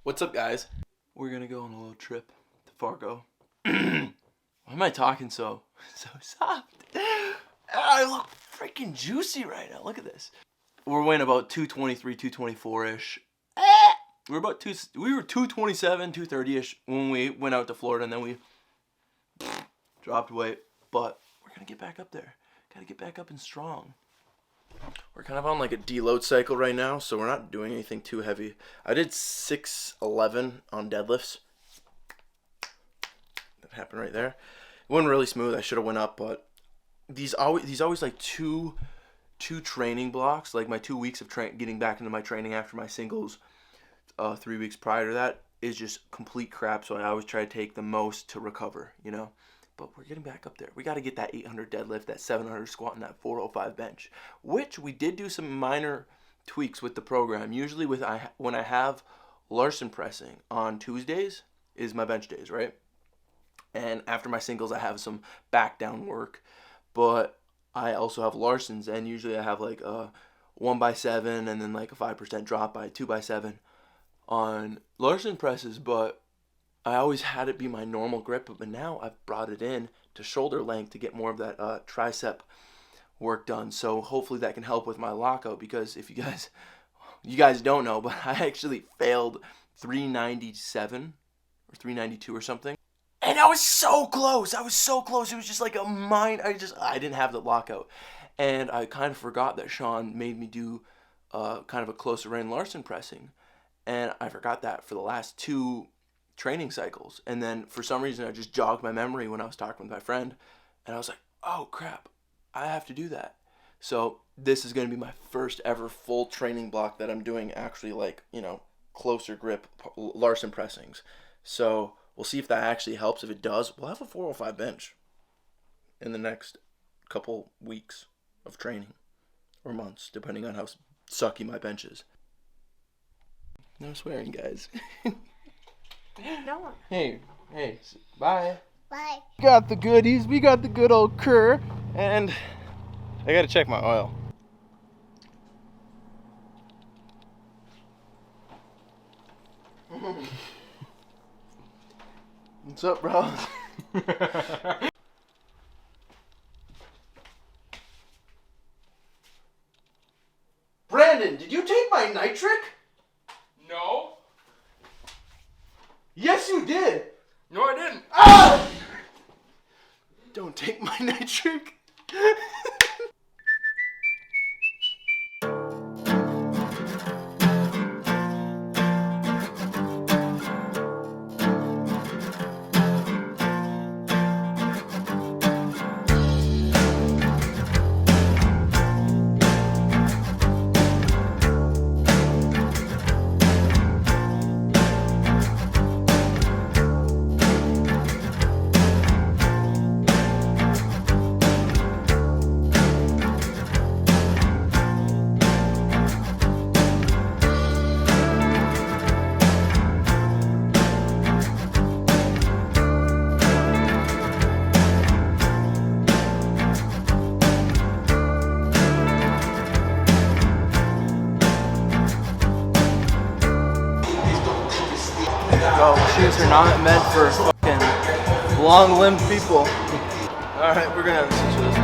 What's up, guys? We're gonna go on a little trip to Fargo. Why am I talking so soft? I look freaking juicy right now. Look at this. We're weighing about 223, 224-ish. We were 227, 230-ish when we went out to Florida, and then we dropped weight. But we're gonna get back up there. Gotta get back up and strong. We're kind of on like a deload cycle right now, so we're not doing anything too heavy. I did 611 on deadlifts. That happened right there. It wasn't really smooth. I should have went up, but these always like two training blocks, like my 2 weeks of getting back into my training after my singles, 3 weeks prior to that is just complete crap. So I always try to take the most to recover, you know. But we're getting back up there. We got to get that 800 deadlift, that 700 squat, and that 405 bench, which we did do some minor tweaks with the program. Usually when I have Larson pressing on Tuesdays is my bench days, right? And after my singles, I have some back down work. But I also have Larson's, and usually I have like a 1x7 and then like a 5% drop by 2x7 on Larson presses. But I always had it be my normal grip, but now I've brought it in to shoulder length to get more of that tricep work done. So hopefully that can help with my lockout, because if you guys don't know, but I actually failed 397 or 392 or something. And I was so close. It was just like a mind. I didn't have the lockout. And I kind of forgot that Sean made me do kind of a closer range Larson pressing. And I forgot that for the last 2 training cycles. And then for some reason I just jogged my memory when I was talking with my friend, and I was like, oh crap, I have to do that. So this is going to be my first ever full training block that I'm doing actually, like, you know, closer grip Larson pressings. So we'll see if that actually helps. If it does, we'll have a 405 bench in the next couple weeks of training, or months, depending on how sucky my bench is. No swearing, guys. No. Hey, bye. Bye. We got the goodies. We got the good old Kerr, and I gotta check my oil. What's up, bro? Brandon, did you take my nitric? No. Yes, you did. No, I didn't. Ah! Don't take my nitric. No, shoes are not meant for fucking long-limbed people. Alright, we're gonna have to switch to this.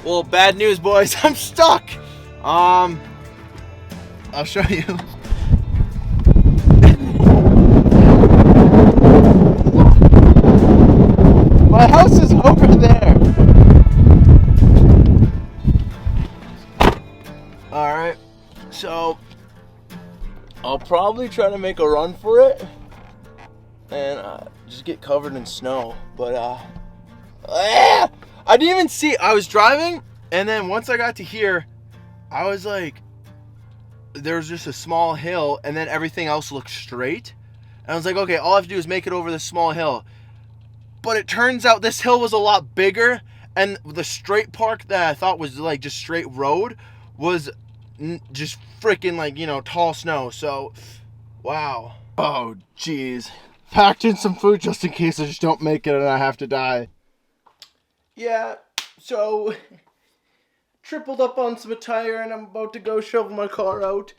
Well, bad news, boys. I'm stuck. I'll show you. My house is over there. Alright, so I'll probably try to make a run for it and just get covered in snow. But I didn't even see. I was driving, and then once I got to here, I was like, there was just a small hill, and then everything else looked straight. And I was like, okay, all I have to do is make it over this small hill. But it turns out this hill was a lot bigger, and the straight part that I thought was like just straight road was just freaking like, you know, tall snow. So, wow. Oh, jeez. Packed in some food just in case I just don't make it and I have to die. Yeah, so tripled up on some attire and I'm about to go shovel my car out.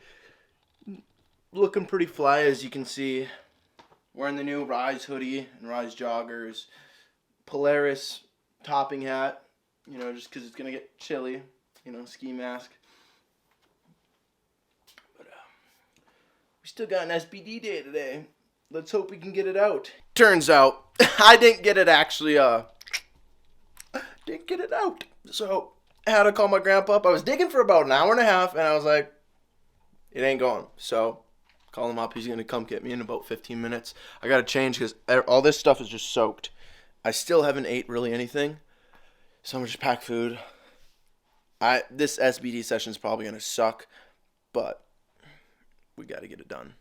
Looking pretty fly, as you can see. Wearing the new Rise hoodie and Rise joggers. Polaris topping hat, you know, just because it's going to get chilly. You know, ski mask. But we still got an SBD day today. Let's hope we can get it out. Turns out, I didn't get it actually, didn't get it out. So, I had to call my grandpa up. I was digging for about an hour and a half, and I was like, it ain't going. So, call him up. He's going to come get me in about 15 minutes. I got to change because all this stuff is just soaked. I still haven't ate really anything. So, I'm going to just pack food. This SBD session is probably going to suck, but we got to get it done.